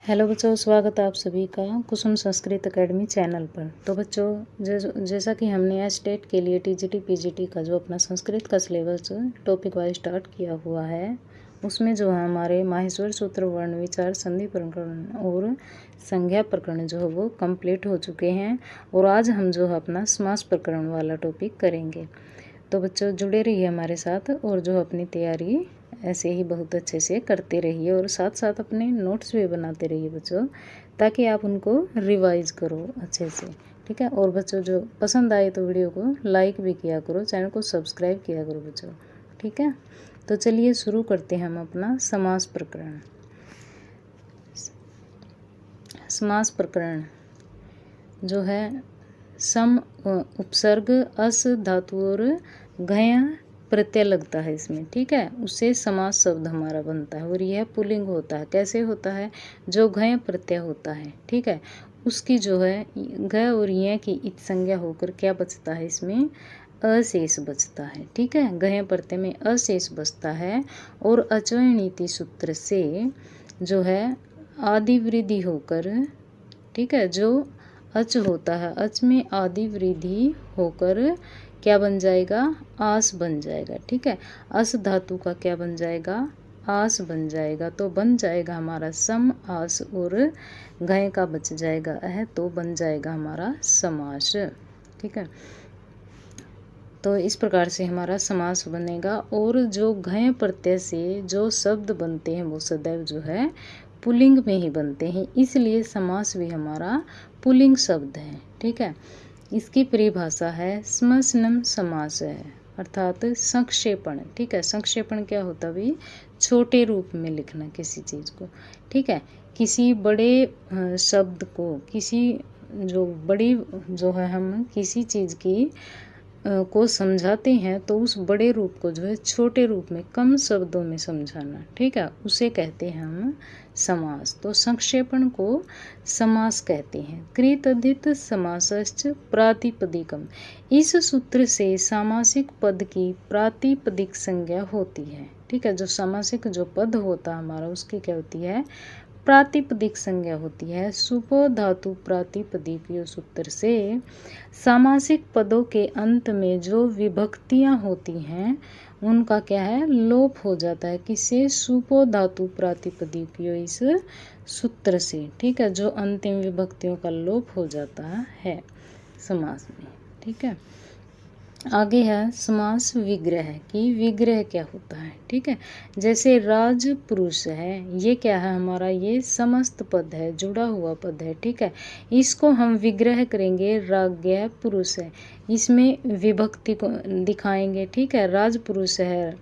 Hello बच्चों, स्वागत है आप सभी का कुसुम संस्कृत एकेडमी चैनल पर। तो बच्चों, जैसा कि हमने आज टेट के लिए टीजीटी पीजीटी का जो अपना संस्कृत का सिलेबस टॉपिक वाइज स्टार्ट किया हुआ है, उसमें जो है हमारे माहेश्वर सूत्र, वर्ण विचार, संधि प्रकरण और संज्ञा प्रकरण जो है वो कंप्लीट हो चुके हैं। और आज हम जो है अपना समास प्रकरण वाला टॉपिक करेंगे। तो बच्चों जुड़े रहिए हमारे साथ और जो अपनी तैयारी ऐसे ही बहुत अच्छे से करते रहिए और साथ साथ अपने नोट्स भी बनाते रहिए बच्चों, ताकि आप उनको रिवाइज करो अच्छे से। ठीक है। और बच्चों जो पसंद आए तो वीडियो को लाइक भी किया करो, चैनल को सब्सक्राइब किया करो बच्चों। ठीक है। तो चलिए शुरू करते हैं हम अपना समास प्रकरण। समास प्रकरण जो है सम उपसर्ग अस धातु और घय प्रत्यय लगता है इसमें। ठीक है। उससे समास शब्द हमारा बनता है और यह पुल्लिंग होता है। कैसे होता है? जो घय प्रत्यय होता है, ठीक है, उसकी जो है घ और य की इत संज्ञा होकर क्या बचता है इसमें? अशेष बचता है। ठीक है। घय प्रत्यय में अशेष बचता है और अचोय नीति सूत्र से जो है आदि वृद्धि होकर, ठीक है, जो अच होता है, अच में आदि वृद्धि होकर क्या बन जाएगा? आस बन जाएगा। ठीक है। अस धातु का क्या बन जाएगा? आस बन जाएगा। तो बन जाएगा हमारा सम आस और घय का बच जाएगा तो बन जाएगा हमारा समास। ठीक है। तो इस प्रकार से हमारा समास बनेगा। और जो घय प्रत्यय से जो शब्द बनते हैं वो सदैव जो है पुल्लिंग में ही बनते हैं, इसलिए समास भी हमारा पुल्लिंग शब्द है। ठीक है। इसकी परिभाषा है स्मशनम समास है, अर्थात संक्षेपण। ठीक है। संक्षेपण क्या होता है? छोटे रूप में लिखना किसी चीज़ को। ठीक है। किसी बड़े शब्द को, किसी जो बड़ी जो है हम किसी चीज़ की को समझाते हैं तो उस बड़े रूप को जो है छोटे रूप में कम शब्दों में समझाना, ठीक है, उसे कहते हैं हम समास। तो संक्षेपण को समास कहते हैं। कृतधित समासश्च प्रातिपदिकम, इस सूत्र से सामासिक पद की प्रातिपदिक संज्ञा होती है। ठीक है। जो सामासिक जो पद होता है हमारा, उसकी क्या होती है? प्रातिपदिक संज्ञा होती है। सुपो धातु प्रातिपदिक सूत्र से सामासिक पदों के अंत में जो विभक्तियां होती हैं उनका क्या है? लोप हो जाता है। किससे? सुपो धातु प्रातिपदिक इस सूत्र से। ठीक है। जो अंतिम विभक्तियों का लोप हो जाता है समास में। ठीक है। आगे है समास विग्रह की। विग्रह क्या होता है? ठीक है। जैसे राज पुरुष है, ये क्या है हमारा? ये समस्त पद है, जुड़ा हुआ पद है। ठीक है। इसको हम विग्रह करेंगे राज्ञ पुरुष है, इसमें विभक्ति को दिखाएंगे। ठीक है। राज पुरुष है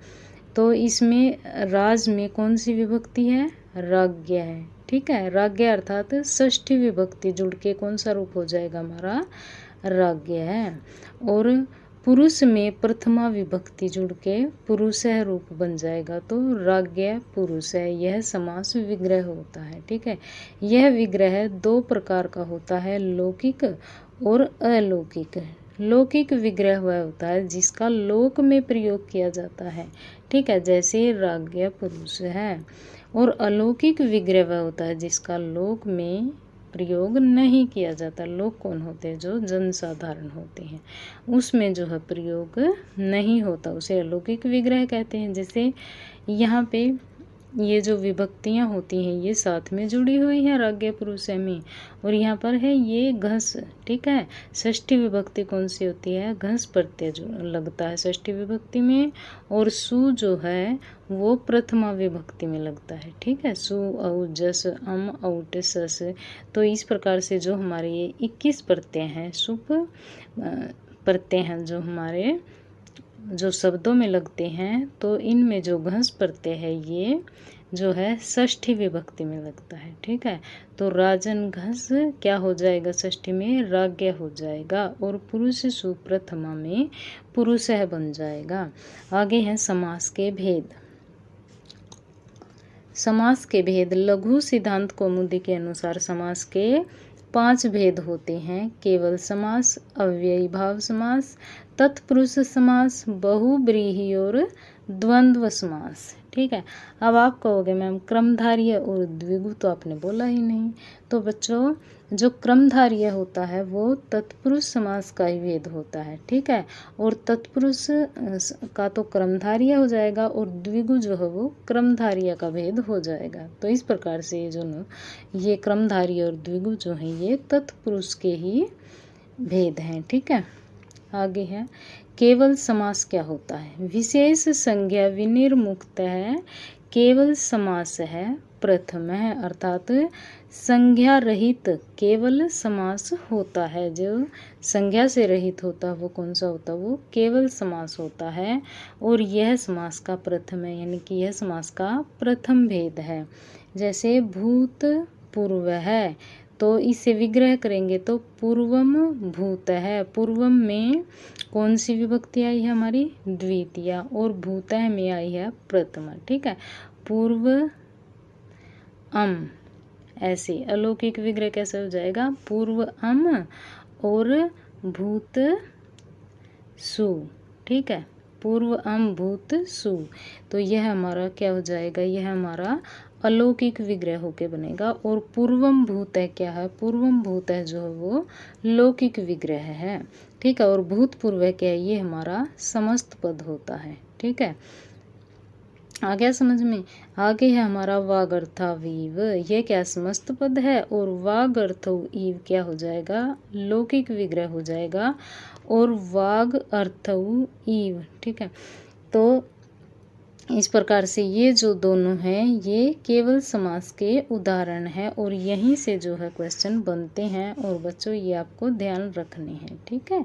तो इसमें राज में कौन सी विभक्ति है? राज्ञ है। ठीक है। राज्ञ अर्थात षष्ठी विभक्ति जुड़ के कौन सा रूप हो जाएगा हमारा? राज्ञ है। और पुरुष में प्रथमा विभक्ति जुड़ के पुरुष रूप बन जाएगा तो राज्ञ पुरुष है। यह समास विग्रह होता है। ठीक है। यह विग्रह दो प्रकार का होता है, लौकिक और अलौकिक। लौकिक विग्रह वह होता है जिसका लोक में प्रयोग किया जाता है। ठीक है। जैसे राज्ञ पुरुष है। और अलौकिक विग्रह वह होता है जिसका लोक में प्रयोग नहीं किया जाता। लोग कौन होते हैं? जो जनसाधारण होते हैं, उसमें जो है प्रयोग नहीं होता, उसे अलौकिक विग्रह कहते हैं। जैसे यहाँ पे ये जो विभक्तियाँ होती हैं ये साथ में जुड़ी हुई हैं राज्ञ पुरुष में, और यहाँ पर है ये घस। ठीक है। षष्ठी विभक्ति कौन सी होती है? घस प्रत्यय जो लगता है षष्ठी विभक्ति में, और सु जो है वो प्रथमा विभक्ति में लगता है। ठीक है। सु औ जस अम औट सस। तो इस प्रकार से जो हमारे ये 21 प्रत्यय हैं, सुप प्रत्यय हैं जो हमारे जो शब्दों में लगते हैं, तो इनमें जो घस प्रत्यय है ये जो है षष्ठी विभक्ति में लगता है। ठीक है। तो राजन घस क्या हो जाएगा? षष्ठी में राज्ञ हो जाएगा और पुरुष सुप्रथमा में पुरुष बन जाएगा। आगे है समास के भेद। समास के भेद। लघु सिद्धांत कौमुदी के अनुसार समास के 5 भेद होते हैं। केवल समास, अव्ययी भाव समास, तत्पुरुष समास, बहुव्रीहि और द्वंद्व समास। ठीक है। अब आप कहोगे मैम क्रमधारय और द्विगु तो आपने बोला ही नहीं। तो बच्चों जो क्रमधारय होता है वो तत्पुरुष समास का ही भेद होता है, ठीक है। और तत्पुरुष का तो क्रमधारय हो जाएगा और द्विगु जो है वो क्रमधारय का भेद हो जाएगा। तो इस प्रकार से ये क्रमधारय और द्विगु जो हैं ये तत्पुरुष के ही भेद हैं, ठीक है। आगे है केवल समास क्या होता है। विशेष संज्ञा विनिर्मुक्त है, केवल समास है प्रथम है, अर्थात संज्ञा रहित केवल समास होता है। जो संज्ञा से रहित होता है वो कौन सा होता है, वो केवल समास होता है। और यह समास का प्रथम है, यानी कि यह समास का प्रथम भेद है। जैसे भूत पूर्व है तो इसे विग्रह करेंगे तो पूर्वम भूत है। पूर्वम में कौन सी विभक्ति आई है हमारी, द्वितीया, और भूत में आई है प्रथमा, ठीक है। पूर्व अम, ऐसे अलौकिक विग्रह कैसे हो जाएगा, पूर्व अम और भूत सु, ठीक है। पूर्व अम भूत सु, तो यह हमारा क्या हो जाएगा, यह हमारा अलौकिक विग्रह होके बनेगा। और पूर्वम भूत है क्या है, पूर्वम भूत है जो है वो लौकिक विग्रह है, ठीक है। और भूतपूर्व क्या है, ये हमारा समस्त पद होता है, ठीक है। आ गया समझ में। आगे है हमारा वागर्थावीव, ये क्या समस्त पद है। और वागर्थो ईव क्या हो जाएगा, लौकिक विग्रह हो जाएगा। और वाग अर्थऊ ईव, ठीक है। तो इस प्रकार से ये जो दोनों हैं ये केवल समास के उदाहरण हैं और यहीं से जो है क्वेश्चन बनते हैं। और बच्चों ये आपको ध्यान रखने हैं, ठीक है,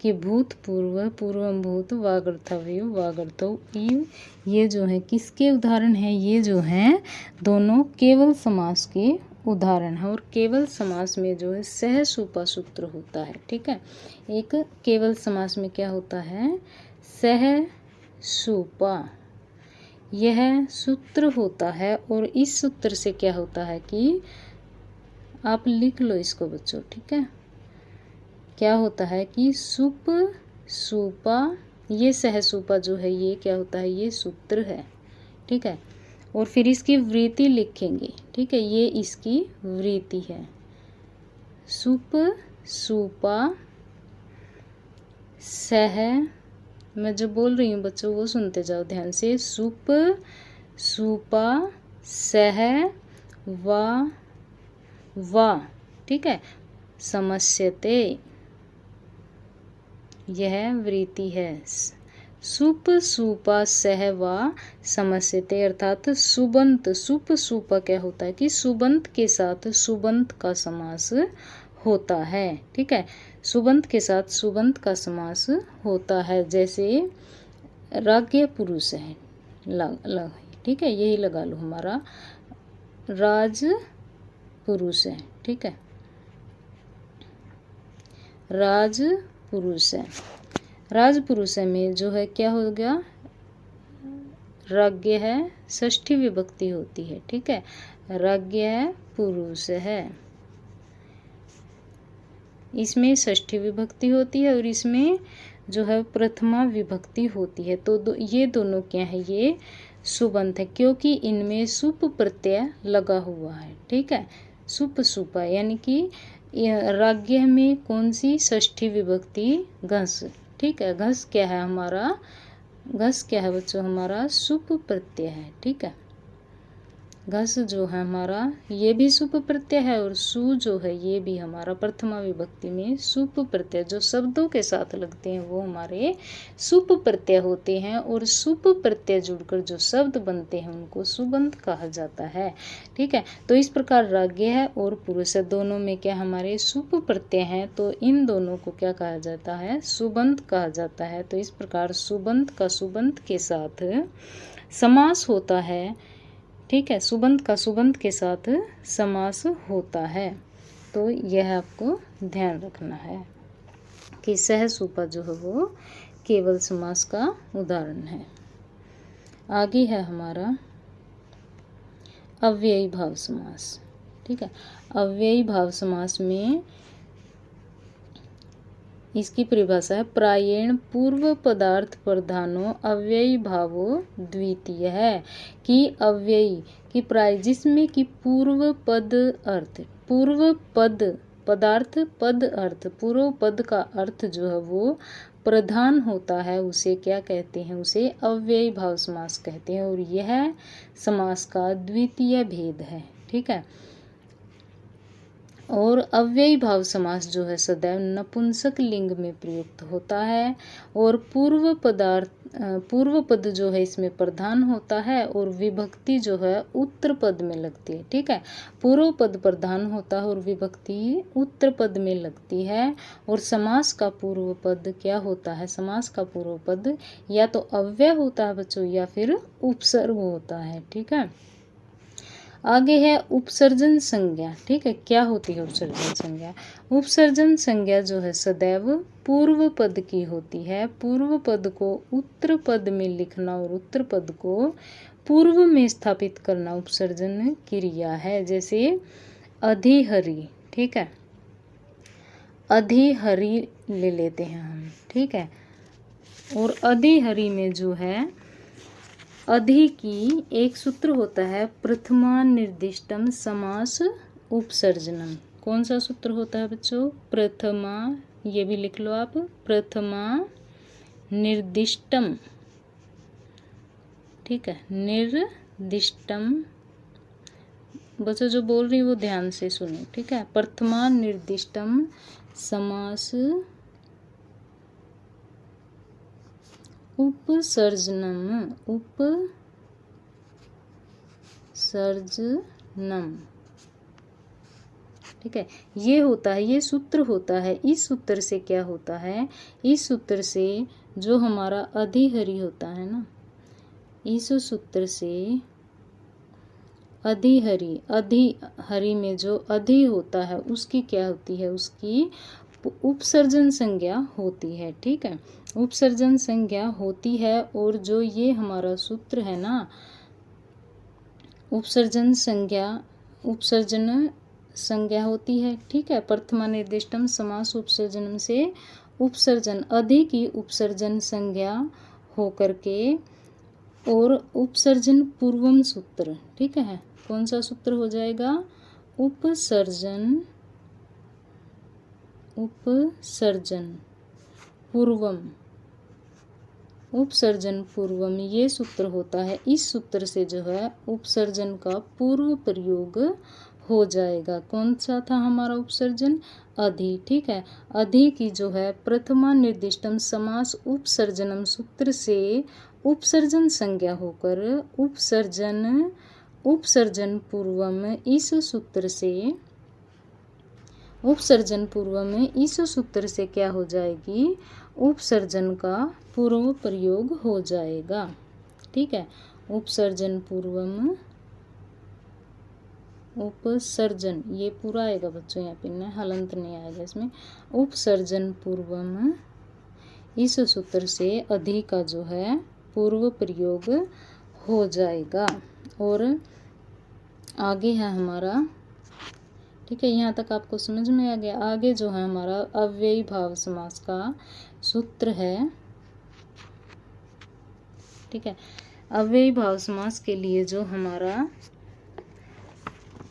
कि भूतपूर्व, पूर्वम भूत, वागर्थावीव, वागर्थो ईव, ये जो है किसके उदाहरण हैं, ये जो हैं दोनों केवल समास के उदाहरण है। और केवल समास में जो है सह सुपा सूत्र होता है, ठीक है। एक केवल समास में क्या होता है, सह सुपा, यह सूत्र होता है। और इस सूत्र से क्या होता है कि आप लिख लो इसको बच्चों, ठीक है। क्या होता है कि सुप सुपा, ये सह सुपा जो है ये क्या होता है, ये सूत्र है, ठीक है। और फिर इसकी वृत्ति लिखेंगे, ठीक है, ये इसकी वृत्ति है। सुप सुपा सह, मैं जो बोल रही हूँ बच्चों वो सुनते जाओ ध्यान से। सुप सुपा सह वा, ठीक है, समस्यते, यह वृत्ति है। सुप सुपा सह वा समस्यते, अर्थात सुबंत, सुप सुपा क्या होता है कि सुबंत के साथ सुबंत का समास होता है, ठीक है। सुबंत के साथ सुबंत का समास होता है। जैसे राज्ञ पुरुष है, ठीक है, यही लगा लो हमारा राज पुरुष है, ठीक है, राज पुरुष है। राज पुरुष में जो है क्या हो गया, राज्ञ है, षष्ठी विभक्ति होती है, ठीक है। राज्ञ पुरुष है, इसमें षष्ठी विभक्ति होती है और इसमें जो है प्रथमा विभक्ति होती है। तो ये दोनों क्या है, ये सुबंत है क्योंकि इनमें सुप प्रत्यय लगा हुआ है, ठीक है। सुप सुपा यानी कि राज्ञ में कौन सी षष्ठी विभक्ति, घस, ठीक है। घस क्या है हमारा, घस क्या है बच्चों, हमारा सुप प्रत्यय है, ठीक है। घस जो है हमारा ये भी सुप प्रत्यय है और सु जो है ये भी हमारा प्रथमा विभक्ति में सुप प्रत्यय, जो शब्दों के साथ लगते हैं वो हमारे सुप प्रत्यय होते हैं। और सुप प्रत्यय जुड़कर जो शब्द बनते हैं उनको सुबंत कहा जाता है, ठीक है। तो इस प्रकार राज्ञ है और पुरुष है, दोनों में क्या हमारे सुप प्रत्यय हैं, तो इन दोनों को क्या कहा जाता है, सुबंत कहा जाता है। तो इस प्रकार सुबंत का सुबंत के साथ समास होता है, ठीक है। सुबंत का सुबंत के साथ समास होता है। तो यह आपको ध्यान रखना है कि सह सुपा जो है वो केवल समास का उदाहरण है। आगे है हमारा अव्ययी भाव समास, ठीक है। अव्ययी भाव समास में इसकी परिभाषा है प्रायेण पूर्व पदार्थ प्रधानो अव्ययी भावो द्वितीय है कि अव्ययी की प्राय जिसमें कि पूर्व पद अर्थ पूर्व पद पदार्थ पद अर्थ पूर्व पद का अर्थ जो है वो प्रधान होता है उसे क्या कहते हैं, उसे अव्ययी भाव समास कहते हैं और यह समास का द्वितीय भेद है। ठीक है। और अव्ययी भाव समास जो है सदैव नपुंसक लिंग में प्रयुक्त होता है और पूर्व पद जो है इसमें प्रधान होता है और विभक्ति जो है उत्तर पद में लगती है। ठीक है। पूर्व पद प्रधान होता है और विभक्ति उत्तर पद में लगती है। और समास का पूर्व पद क्या होता है, समास का पूर्व पद या तो अव्यय होता है बच्चों या फिर उपसर्ग होता है। ठीक है। आगे है उपसर्जन संज्ञा। ठीक है। क्या होती है उपसर्जन संज्ञा? उपसर्जन संज्ञा जो है सदैव पूर्व पद की होती है। पूर्व पद को उत्तर पद में लिखना और उत्तर पद को पूर्व में स्थापित करना उपसर्जन क्रिया है। जैसे अधिहरि। ठीक है। अधिहरि ले लेते हैं हम। ठीक है। और अधिहरि में जो है अधि की एक सूत्र होता है प्रथमा निर्दिष्टम समास उपसर्जनम। कौन सा सूत्र होता है बच्चों? प्रथमा, ये भी लिख लो आप, प्रथमा निर्दिष्टम। ठीक है। निर्दिष्टम, बच्चों जो बोल रही है वो ध्यान से सुनो। ठीक है। प्रथमा निर्दिष्टम समास उपसर्जनम। उपसर्जनम। ठीक है। ये होता है, ये सूत्र होता है। इस सूत्र से क्या होता है, इस सूत्र से जो हमारा अधिहरि होता है ना, इस सूत्र से अधिहरि में जो अधि होता है उसकी क्या होती है, उसकी उपसर्जन संज्ञा होती है। ठीक है। उपसर्जन संज्ञा होती है। और जो ये हमारा सूत्र है ना, उपसर्जन संज्ञा होती है। ठीक है। प्रथमा निर्दिष्टम समास उपसर्जनम से उपसर्जन अधि की उपसर्जन संज्ञा होकर के और उपसर्जन पूर्वम सूत्र। ठीक है। कौन सा सूत्र हो जाएगा? उपसर्जन पूर्वम। उपसर्जन पूर्वम ये सूत्र होता है। इस सूत्र से जो है उपसर्जन का पूर्व प्रयोग हो जाएगा। कौन सा था हमारा उपसर्जन? अधि। ठीक है। अधि की जो है प्रथमा निर्दिष्टम समास उपसर्जनम सूत्र से उपसर्जन संज्ञा होकर उपसर्जन पूर्वम इस सूत्र से उपसर्जन पूर्व में इस सूत्र से क्या हो जाएगी, उपसर्जन का पूर्व प्रयोग हो जाएगा। ठीक है। उपसर्जन पूर्वम उपसर्जन, ये पूरा आएगा बच्चों, यहाँ पे ना हलंत नहीं आएगा इसमें। उपसर्जन पूर्वम इस सूत्र से अधि का जो है पूर्व प्रयोग हो जाएगा। और आगे है हमारा, ठीक है, यहाँ तक आपको समझ में आ गया। आगे जो है हमारा अव्ययी भाव समास का सूत्र है। ठीक है। अव्ययी भाव समास के लिए जो हमारा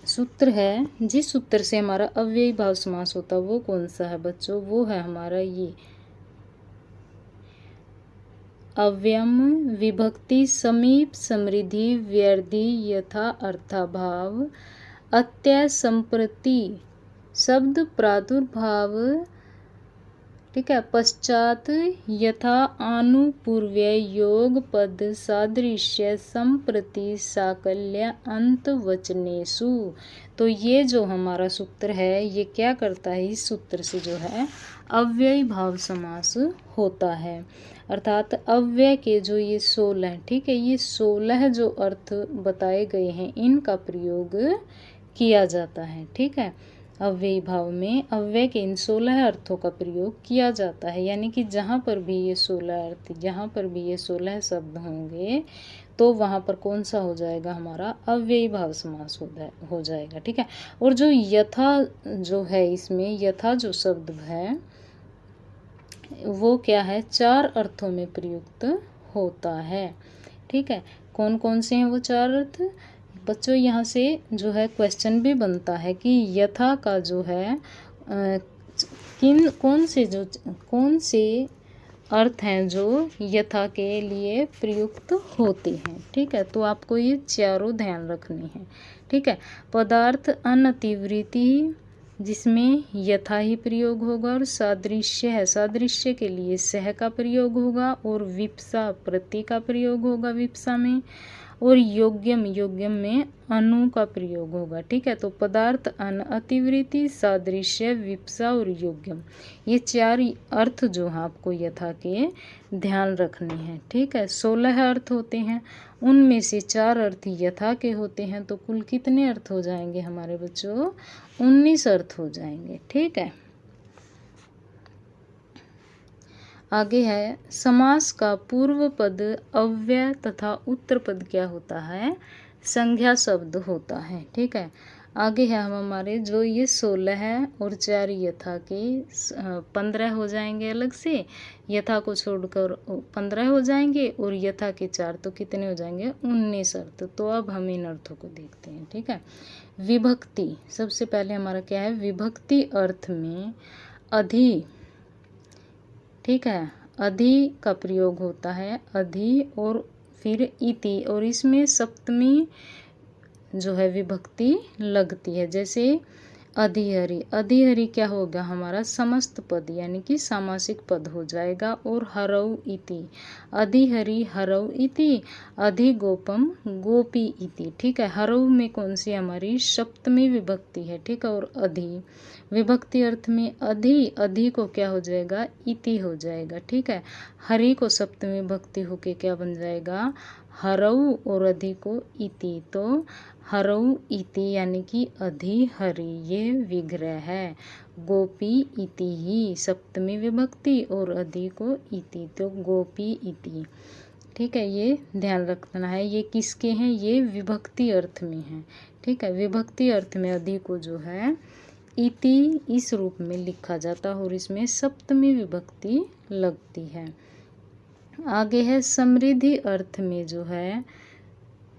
सूत्र है, जिस सूत्र से हमारा अव्ययी भाव समास होता है वो कौन सा है बच्चों? वो है हमारा ये अव्ययम विभक्ति समीप समृद्धि व्यर्धि यथा अर्थाभाव अत्य संप्रति शब्द प्रादुर्भाव। ठीक है। पश्चात यथा आनुपूर्व्य योग पद सादृश्य संप्रति साकल्य अंत वचनेषु। तो ये जो हमारा सूत्र है ये क्या करता है, इस सूत्र से जो है अव्ययी भाव समास होता है। अर्थात अव्यय के जो ये 16, ठीक है, ये 16 जो अर्थ बताए गए हैं इनका प्रयोग किया जाता है। ठीक है। अव्ययी भाव में अव्यय के इन 16 अर्थों का प्रयोग किया जाता है। यानी कि जहाँ पर भी ये 16 अर्थ, जहाँ पर भी ये 16 शब्द होंगे तो वहाँ पर कौन सा हो जाएगा, हमारा अव्ययी भाव समास हो जाएगा। ठीक है। और जो यथा जो है, इसमें यथा जो शब्द है वो क्या है, 4 अर्थों में प्रयुक्त होता है। ठीक है, कौन कौन से हैं वो 4 अर्थ बच्चों? यहाँ से जो है क्वेश्चन भी बनता है कि यथा का जो है कौन से अर्थ हैं जो यथा के लिए प्रयुक्त होते हैं। ठीक है, तो आपको ये चारों ध्यान रखनी है। ठीक है, पदार्थ अनतिवृत्ति जिसमें यथा ही प्रयोग होगा, और सादृश्य है, सादृश्य के लिए सह का प्रयोग होगा, और विप्सा प्रति का प्रयोग होगा विप्सा में, और योग्यम योग्यम में अनु का प्रयोग होगा। ठीक है, तो पदार्थ अन अतिवृत्ति सादृश्य विप्सा और योग्यम, ये 4 अर्थ जो हैं आपको यथा के ध्यान रखने हैं। ठीक है, 16 अर्थ होते हैं, उनमें से 4 अर्थ यथा के होते हैं, तो कुल कितने अर्थ हो जाएंगे हमारे बच्चों? 19 अर्थ हो जाएंगे। ठीक है, आगे है समास का पूर्व पद अव्यय तथा उत्तर पद क्या होता है? संज्ञा शब्द होता है। ठीक है, आगे है हम हमारे जो ये 16 है और 4 यथा के 15 हो जाएंगे अलग से, यथा को छोड़कर 15 हो जाएंगे, और यथा के 4 तो कितने हो जाएंगे? 19 अर्थ। तो अब हम इन अर्थों को देखते हैं। ठीक है, विभक्ति, सबसे पहले हमारा क्या है? विभक्ति अर्थ में अधि, ठीक है, अधि का प्रयोग होता है, अधि और फिर इति, और इसमें सप्तमी जो है विभक्ति लगती है। जैसे अधिहरि, अधिहरि क्या होगा हमारा? समस्त पद यानी कि सामासिक पद हो जाएगा। और हरौ इति, अधिहरि हरौ इति, अधिगोपम गोपी इति। ठीक है, हरौ में कौन सी हमारी? सप्तमी विभक्ति है। ठीक है, और अधि विभक्ति अर्थ में अधि को क्या हो जाएगा? इति हो जाएगा। ठीक है, हरि को सप्तमी विभक्ति होके क्या बन जाएगा? हरौ, और अधि को इति, तो हरौ इति यानी कि अधिहरि, ये विग्रह है। गोपी इति ही सप्तमी विभक्ति, और अधि को इति, तो गोपी इति। ठीक है, ये ध्यान रखना है। ये किसके हैं? ये विभक्ति अर्थ में है। ठीक है, विभक्ति अर्थ में अधि को जो है इति इस रूप में लिखा जाता है, और इसमें सप्तमी विभक्ति लगती है। आगे है समृद्धि अर्थ में जो है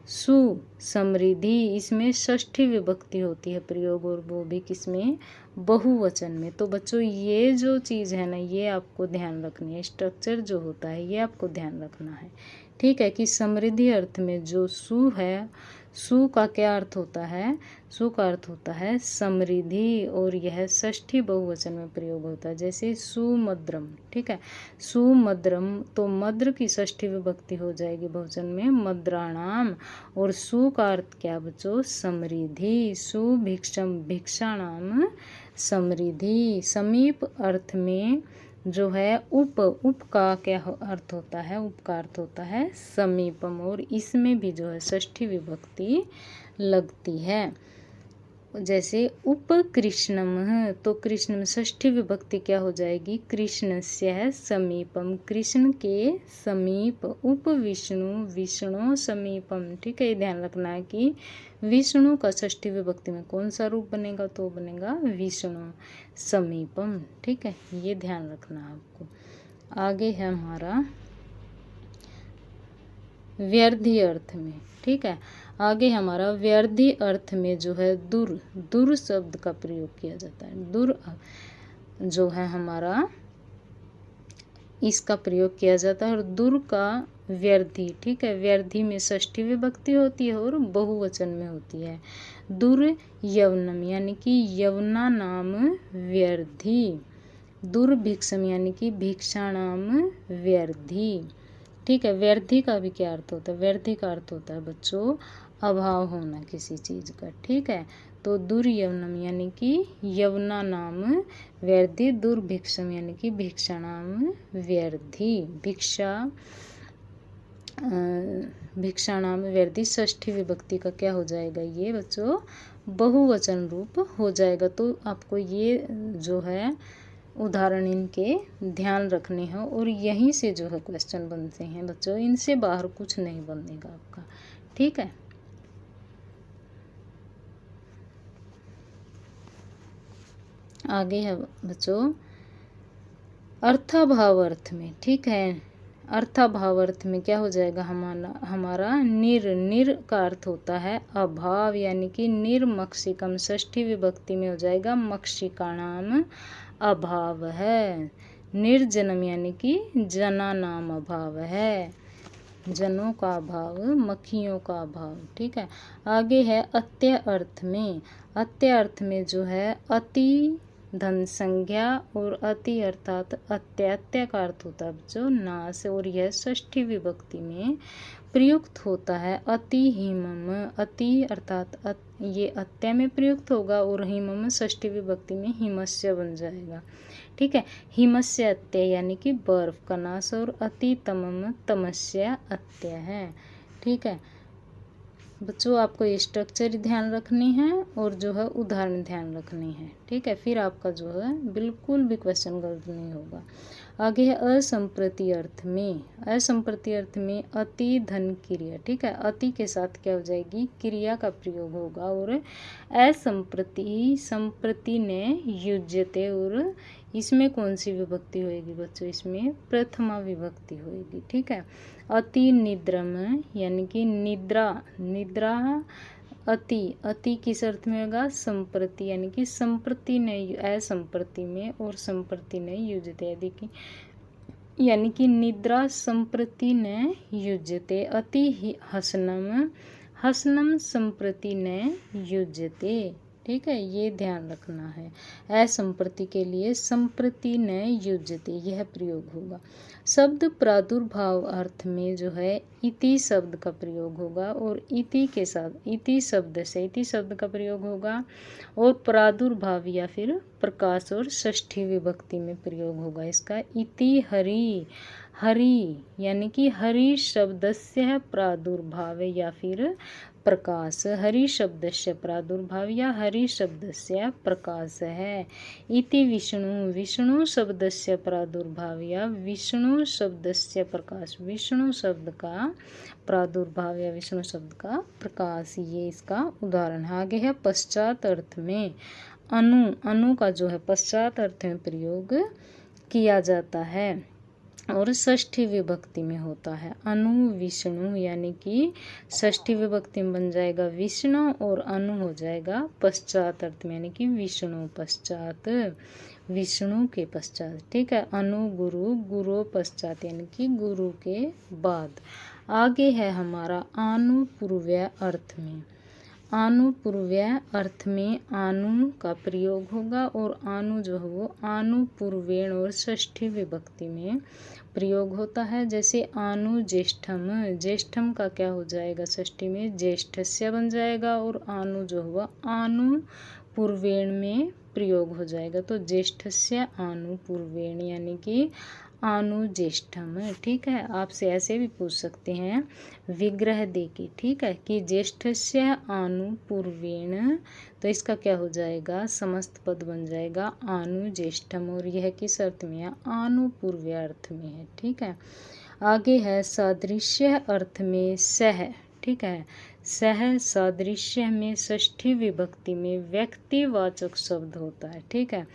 सु समृद्धि, इसमें षष्ठी विभक्ति होती है प्रयोग, और वो भी किसमें? बहुवचन में। तो बच्चों ये जो चीज़ है ना, ये आपको ध्यान रखनी है, स्ट्रक्चर जो होता है ये आपको ध्यान रखना है। ठीक है, कि समृद्धि अर्थ में जो सु है, सु का क्या अर्थ होता है? सु का अर्थ होता है समृद्धि, और यह षष्ठी बहुवचन में प्रयोग होता है। जैसे सुमद्रम, ठीक है, सुमद्रम, तो मद्र की षष्ठी विभक्ति हो जाएगी बहुवचन में मद्राणाम, और सु का अर्थ क्या बच्चों? समृद्धि, सुभिक्षम भिक्षाणाम समृद्धि। समीप अर्थ में जो है उप का क्या अर्थ होता है? उप का अर्थ होता है समीपम, और इसमें भी जो है षष्ठी विभक्ति लगती है। जैसे उपकृष्णम, तो कृष्ण षष्ठी विभक्ति क्या हो जाएगी? कृष्णस्य समीपम, कृष्ण के समीप। उप विष्णु विष्णु समीपम। ठीक है, ये ध्यान रखना है कि विष्णु का षष्ठी विभक्ति में कौन सा रूप बनेगा? तो बनेगा विष्णु समीपम। ठीक है, ये ध्यान रखना है आपको। आगे है हमारा व्यर्धी अर्थ में। ठीक है, आगे हमारा व्यर्धी अर्थ में जो है दूर शब्द का प्रयोग किया जाता है। दूर जो है हमारा इसका प्रयोग किया जाता है, और दूर का व्यर्धी। ठीक है, व्यर्धी में षष्ठी विभक्ति होती है और बहुवचन में होती है। दूर यवनम यानी कि यवना नाम व्यर्धी। दुर्भिक्षम यानी कि भिक्षाणाम व्यर्धी। ठीक है, व्यर्धी का भी क्या अर्थ होता है? व्यर्धी का अर्थ होता है बच्चों अभाव होना किसी चीज़ का। ठीक है, तो दुर्यवनम यानी कि यवना नाम व्यर्धी, दुर्भिक्षम यानी कि भिक्षाणाम व्यर्धी। भिक्षाणाम व्यर्धी षष्ठी विभक्ति का क्या हो जाएगा? ये बच्चों बहुवचन रूप हो जाएगा। तो आपको ये जो है उदाहरण इनके ध्यान रखने हैं, और यहीं से जो है क्वेश्चन बनते हैं बच्चों, इनसे बाहर कुछ नहीं बनेगा आपका। ठीक है, आगे है बच्चों अर्थाभाव अर्थ में, ठीक है, अर्थाभाव अर्थ में क्या हो जाएगा हमारा निर का अर्थ होता है अभाव, यानी कि निर्मक्षिकम, षष्ठी विभक्ति में हो जाएगा मक्षिकाणाम अभाव है। निर्जनम यानी कि जना नाम अभाव है, जनों का अभाव, मक्खियों का अभाव, ठीक है। आगे है अत्य अर्थ में। अत्य अर्थ में जो है अति धन संज्ञा और अति अर्थात अत्य का अर्थ होता है जो नाश, और यह षष्ठी विभक्ति में प्रयुक्त होता है। अति हिमम, अति अर्थात ये अत्य में प्रयुक्त होगा और हिमम षष्ठी विभक्ति में हिमस्य बन जाएगा, ठीक है। हिमस्य अत्य यानी कि बर्फ का नाश, और अति तमम तमस्य अत्य है, ठीक है। बच्चों आपको ये स्ट्रक्चर ध्यान रखनी है और जो है उदाहरण ध्यान रखनी है, ठीक है, फिर आपका जो है बिल्कुल भी क्वेश्चन गलत नहीं होगा। आगे है असंप्रति अर्थ में। असंप्रति अर्थ में अति धन क्रिया, ठीक है, अति के साथ क्या हो जाएगी क्रिया का प्रयोग होगा, और असंप्रति संप्रति ने युज्यते, और इसमें कौन सी विभक्ति होएगी बच्चों, इसमें प्रथमा विभक्ति होएगी, ठीक है। अति निद्रम यानी कि निद्रा अति किस अर्थ में होगा संप्रति, यानी कि संप्रति ने असंप्रति में और संप्रति ने युज्यते, यानी कि निद्रा संप्रति ने युज्यते। अति हसनम संप्रति ने युज्यते, ठीक है, ये ध्यान रखना है। असंप्रति के लिए संप्रति ने युज्यते यह प्रयोग होगा। शब्द प्रादुर्भाव अर्थ में जो है इति शब्द का प्रयोग होगा, और इति के साथ इति शब्द से इति शब्द का प्रयोग होगा, और प्रादुर्भाव या फिर प्रकाश और षष्ठी विभक्ति में प्रयोग होगा इसका। इति हरि यानी कि हरि शब्दस्य प्रादुर्भाव या फिर प्रकाश, हरि शब्दस्य प्रादुर्भाव या हरि शब्दस्य प्रकाश है। इति विष्णु शब्दस्य प्रादुर्भाव या विष्णु शब्दस्य प्रकाश, विष्णु शब्द का प्रादुर्भाव या विष्णु शब्द का प्रकाश, ये इसका उदाहरण है। आगे है पश्चात अर्थ में। अनु का जो है पश्चात अर्थ में प्रयोग किया जाता है और षष्ठी विभक्ति में होता है। अनु विष्णु यानी कि षष्ठी विभक्ति में बन जाएगा विष्णु, और अनु हो जाएगा पश्चात अर्थ में, यानी कि विष्णु पश्चात, विष्णु के पश्चात, ठीक है। अनु गुरु पश्चात यानी कि गुरु के बाद। आगे है हमारा आनुपूर्व्य अर्थ में। आनुपूर्व्य अर्थ में आनु का प्रयोग होगा, और आनु जो है वो आनुपूर्वेण और षष्ठी विभक्ति में प्रयोग होता है। जैसे आनु ज्येष्ठम का क्या हो जाएगा षष्ठी में ज्येष्ठस्य बन जाएगा, और आनु जो हुआ आनुपूर्वेण में प्रयोग हो जाएगा, तो ज्येष्ठस्य आनुपूर्वेण यानी कि आनु ज्येष्ठम, ठीक है। आपसे ऐसे भी पूछ सकते हैं विग्रह दे के, ठीक है, कि ज्येष्ठस्य आनुपूर्वेण, तो इसका क्या हो जाएगा समस्त पद बन जाएगा आनु ज्येष्ठम, और यह किस अर्थ में है आनुपूर्व्य अर्थ में है, ठीक है। आगे है सादृश्य अर्थ में सह, ठीक है, सह सादृश्य में षष्ठी विभक्ति में व्यक्तिवाचक शब्द होता है, ठीक है।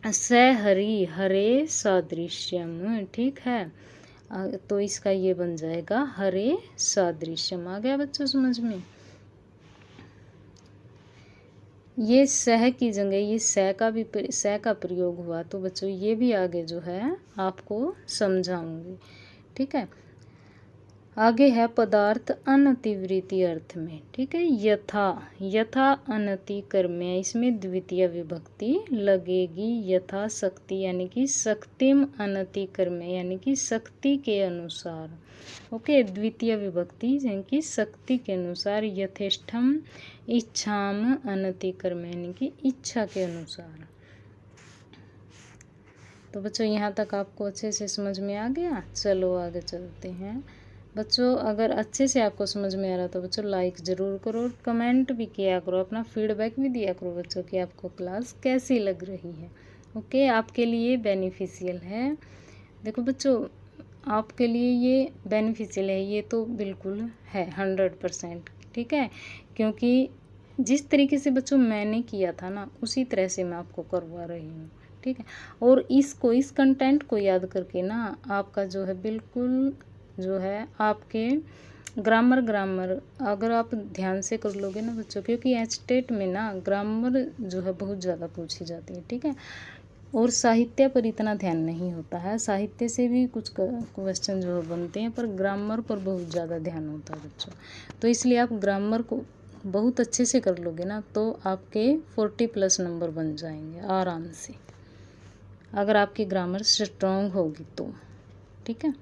स हरि हरे सादृश्यम, ठीक है, तो इसका ये बन जाएगा हरे सादृश्यम। आ गया बच्चों समझ में। ये सह की जगह ये स का प्रयोग हुआ, तो बच्चों ये भी आगे जो है आपको समझाऊंगी, ठीक है। आगे है पदार्थ अनतिवृत्ति अर्थ में, ठीक है। यथा अनति कर्म, इसमें द्वितीय विभक्ति लगेगी। यथा शक्ति यानी कि शक्तिम अनति कर्म यानी कि शक्ति के अनुसार, ओके। द्वितीय विभक्ति यानी कि शक्ति के अनुसार। यथेष्टम इच्छाम अनति कर्म यानी कि इच्छा के अनुसार। तो बच्चों यहाँ तक आपको अच्छे से समझ में आ गया। चलो आगे चलते हैं। बच्चों अगर अच्छे से आपको समझ में आ रहा तो बच्चों लाइक ज़रूर करो, और कमेंट भी किया करो, अपना फीडबैक भी दिया करो बच्चों कि आपको क्लास कैसी लग रही है, ओके। आपके लिए बेनिफिशियल है। देखो बच्चों आपके लिए ये बेनिफिशियल है, ये तो बिल्कुल है 100%, ठीक है, क्योंकि जिस तरीके से बच्चों मैंने किया था ना उसी तरह से मैं आपको करवा रही हूँ, ठीक है। और इस कंटेंट को याद करके ना आपका जो है बिल्कुल जो है आपके ग्रामर अगर आप ध्यान से कर लोगे ना बच्चों, क्योंकि एचटेट में ना ग्रामर जो है बहुत ज़्यादा पूछी जाती है, ठीक है। और साहित्य पर इतना ध्यान नहीं होता है, साहित्य से भी कुछ क्वेश्चन जो बनते हैं, पर ग्रामर पर बहुत ज़्यादा ध्यान होता है बच्चों। तो इसलिए आप ग्रामर को बहुत अच्छे से कर लोगे ना तो आपके 40+ नंबर बन जाएंगे आराम से, अगर आपकी ग्रामर स्ट्रॉन्ग होगी तो, ठीक है।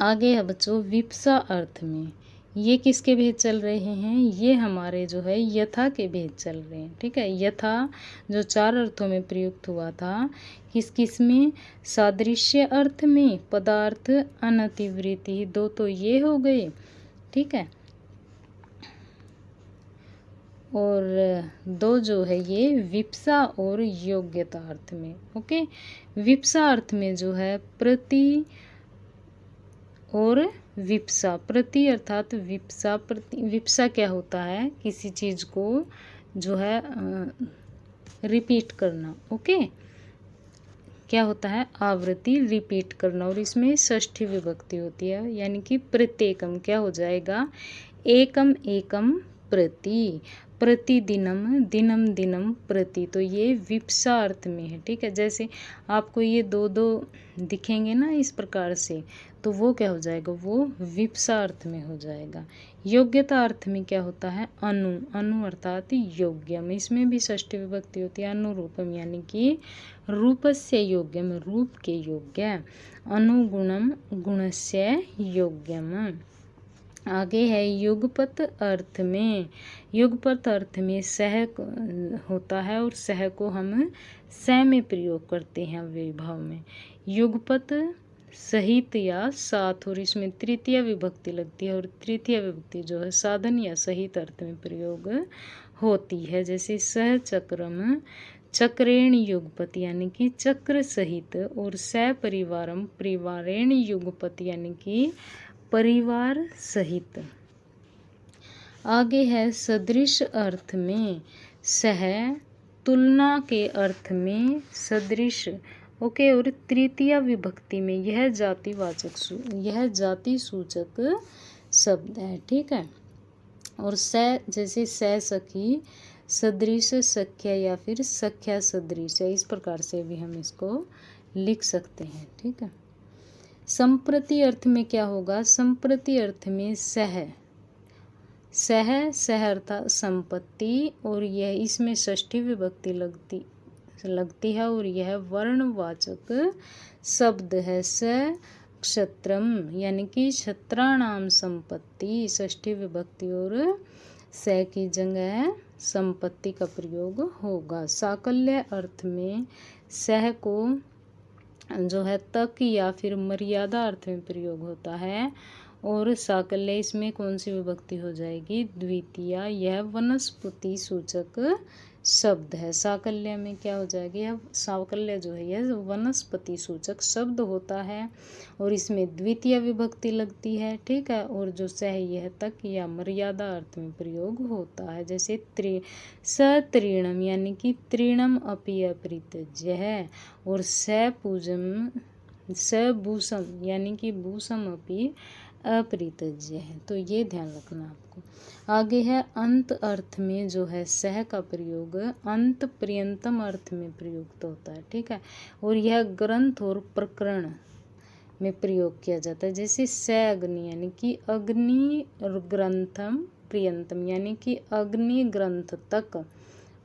आगे है बच्चों विप्सा अर्थ में, ये किसके भेद चल रहे हैं, ये हमारे जो है यथा के भेद चल रहे हैं, ठीक है। यथा जो 4 अर्थों में प्रयुक्त हुआ था, किस किस में, सादृश्य अर्थ में, पदार्थ, अनतिवृत्ति, 2 तो ये हो गए, ठीक है। और 2 जो है ये विप्सा और योग्यता अर्थ में, ओके। विप्सा अर्थ में जो है प्रति और विप्सा, प्रति अर्थात विप्सा, विप्सा क्या होता है, किसी चीज को जो है रिपीट करना, ओके। क्या होता है, आवृत्ति, रिपीट करना, और इसमें षष्ठी विभक्ति होती है, यानी कि प्रत्येकम क्या हो जाएगा, एकम एकम प्रति, प्रतिदिनम, दिनम दिनम प्रति, तो ये विप्सा अर्थ में है, ठीक है। जैसे आपको ये 2 दिखेंगे ना इस प्रकार से, तो वो क्या हो जाएगा, वो विप्सा अर्थ में हो जाएगा। योग्यता अर्थ में क्या होता है, अनु अर्थात योग्यम, इसमें भी षष्ठी विभक्ति होती है, अनुरूपम यानी कि रूपस्य योग्यम, रूप के योग्य, अनुगुणम गुणस्य योग्यम। आगे है युगपत अर्थ में, युगपत अर्थ में सह होता है, और सह को हम स में प्रयोग करते हैं विभाव में, युगपत सहित या साथ, और इसमें तृतीय विभक्ति लगती है, और तृतीय विभक्ति जो है साधन या सहित अर्थ में प्रयोग होती है। जैसे सह चक्रम चक्रेण युगपत यानी कि चक्र सहित, और सपरिवारम परिवारेण युगपत यानी कि परिवार सहित। आगे है सदृश अर्थ में, सह तुलना के अर्थ में सदृश, ओके। और तृतीय विभक्ति में यह जातिवाचक, यह जाति सूचक शब्द है, ठीक है। और स जैसे स सखी, सदृश सख्या, या फिर सख्या सदृश है, इस प्रकार से भी हम इसको लिख सकते हैं, ठीक है। संप्रति अर्थ में क्या होगा, संप्रति अर्थ में सह अर्थात संपत्ति, और यह इसमें षष्ठी विभक्ति लगती है, और यह वर्णवाचक शब्द है। स क्षत्रम यानी कि क्षत्राणाम संपत्ति, षष्ठी विभक्ति, और स की जगह संपत्ति का प्रयोग होगा। साकल्य अर्थ में सह को जो है तक या फिर मर्यादा अर्थ में प्रयोग होता है, और साकल्य इसमें कौन सी विभक्ति हो जाएगी, द्वितीय, यह वनस्पति सूचक शब्द है। साकल्य में क्या हो जाएगी, यह साकल्य जो है यह वनस्पति सूचक शब्द होता है, और इसमें द्वितीय विभक्ति लगती है, ठीक है। और जो सह यह तक या मर्यादा अर्थ में प्रयोग होता है। जैसे सत्रीणम यानी कि त्रीणम अपि अपरित्यज्य है, और सपूजम सबूसम यानी कि भूसम अपि अपरित्यज्य है, तो ये ध्यान रखना आपको। आगे है अंत अर्थ में जो है सह का प्रयोग अंत पर्यंतम अर्थ में प्रयुक्त होता है, ठीक है। और यह ग्रंथ और प्रकरण में प्रयोग किया जाता है। जैसे स अग्नि यानी कि अग्नि ग्रंथम पर्यंतम यानी कि अग्नि ग्रंथ तक,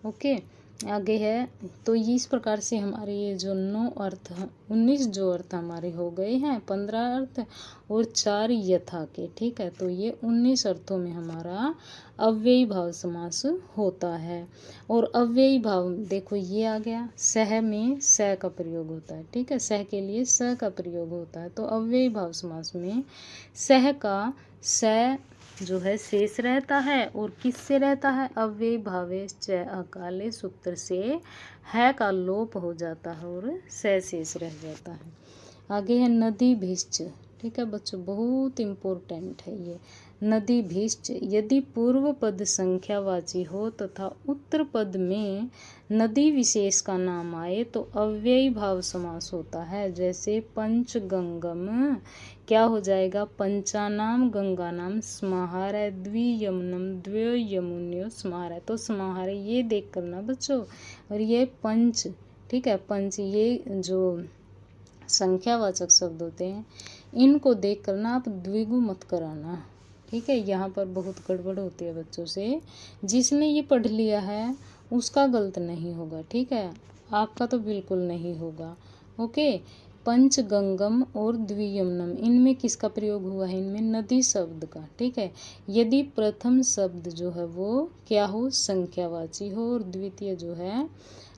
ओके। आगे है, तो ये इस प्रकार से हमारे ये जो 9 अर्थ 19 जो अर्थ हमारे हो गए हैं, 15 अर्थ और 4 यथा के, ठीक है। तो ये 19 अर्थों में हमारा अव्ययी भाव समास होता है। और अव्ययी भाव देखो ये आ गया, सह में स का प्रयोग होता है, ठीक है, सह के लिए स का प्रयोग होता है। तो अव्ययी भाव समास में सह का स जो है शेष रहता है, और किससे रहता है, अव्ययी भावे च अकाले सूत्र से है का लोप हो जाता है, और स शेष रह जाता है। आगे है नदी भिश्च, ठीक है बच्चों, बहुत इम्पोर्टेंट है ये। नदी भीष्ट यदि पूर्व पद संख्यावाची हो तथा उत्तर पद में नदी विशेष का नाम आए तो अव्ययी भाव समास होता है। जैसे पंचगंगम क्या हो जाएगा, पंचानाम गंगानाम समाहार है, द्वियमुनम द्वयो यमुन्यो समाहार है। तो समाहार ये देख करना बच्चों, और ये पंच, ठीक है, पंच ये जो संख्यावाचक शब्द होते हैं इनको देख करना, आप द्विगु मत कराना, ठीक है। यहाँ पर बहुत गड़बड़ होती है बच्चों से। जिसने ये पढ़ लिया है उसका गलत नहीं होगा, ठीक है, आपका तो बिल्कुल नहीं होगा। ओके, पंचगंगम और द्वियमनम इनमें किसका प्रयोग हुआ है, इनमें नदी शब्द का, ठीक है। यदि प्रथम शब्द जो है वो क्या हो, संख्यावाची हो, और द्वितीय जो है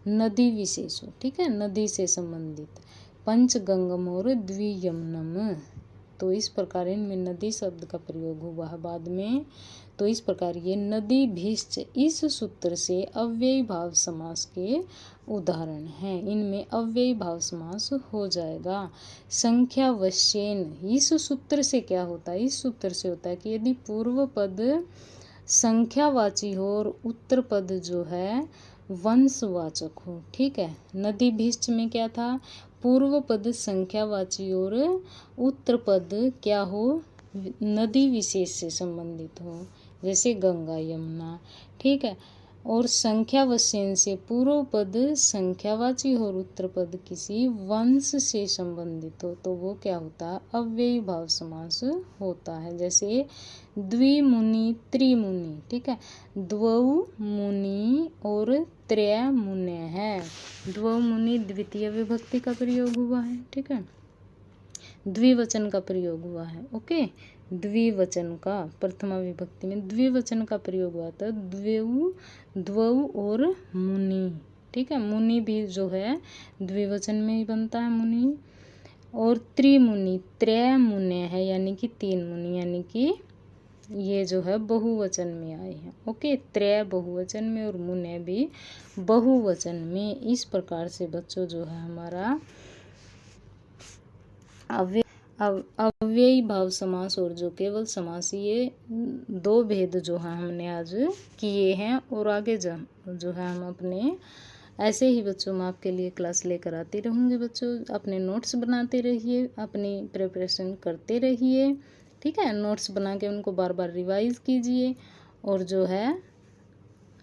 नदी विशेष हो, ठीक है, नदी से संबंधित। पंचगंगम और द्वियमनम, तो इस प्रकार इनमें नदी शब्द का प्रयोग हुआ है बाद में। तो इस प्रकार ये नदी भीष्ट इस सूत्र से अव्ययी भाव समास के उदाहरण हैं। इनमें अव्ययी भाव समास हो जाएगा। संख्यावश्येन इस सूत्र से क्या होता है, इस सूत्र से होता है कि यदि पूर्व पद संख्यावाची हो और उत्तर पद जो है वंशवाचक हो, ठीक है। नदी भीष्ट में क्या था, पूर्व पद संख्यावाची और उत्तर पद क्या हो, नदी विशेष से संबंधित हो, जैसे गंगा यमुना, ठीक है। और संख्यावश्यन से पूर्व पद संख्यावाची हो और उत्तर पद किसी वंश से संबंधित हो, तो वो क्या होता है, अव्ययी भाव समास होता है। जैसे द्विमुनि त्रिमुनि, ठीक है, द्वौ मुनि और त्रय मुने है। द्वौ मुनि द्वितीय विभक्ति का प्रयोग हुआ है, ठीक है, द्विवचन का प्रयोग हुआ है। ओके, द्विवचन का, प्रथमा विभक्ति में द्विवचन का प्रयोग हुआ था, द्वौ और मुनि, ठीक है। मुनि भी जो है द्विवचन में ही बनता है मुनि। और त्रिमुनि त्रय मुने है, यानी कि तीन मुनि, यानी कि ये जो है बहुवचन में आए हैं। ओके, त्रय बहुवचन में और मुने भी बहुवचन में। इस प्रकार से बच्चों जो है हमारा अव्ययी भाव समास और जो केवल समास, ये दो भेद जो है हमने आज किए हैं। और आगे जो है हम अपने ऐसे ही बच्चों मैं आपके लिए क्लास लेकर आती रहूँगी। बच्चों अपने नोट्स बनाते रहिए, अपनी प्रिपरेशन करते रहिए, ठीक है। नोट्स बना के उनको बार बार रिवाइज कीजिए और जो है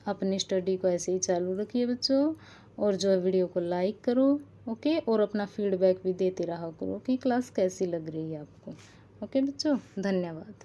अपनी स्टडी को ऐसे ही चालू रखिए बच्चों। और जो है वीडियो को लाइक करो, ओके, और अपना फीडबैक भी देते रहा करो कि क्लास कैसी लग रही है आपको। ओके बच्चों, धन्यवाद।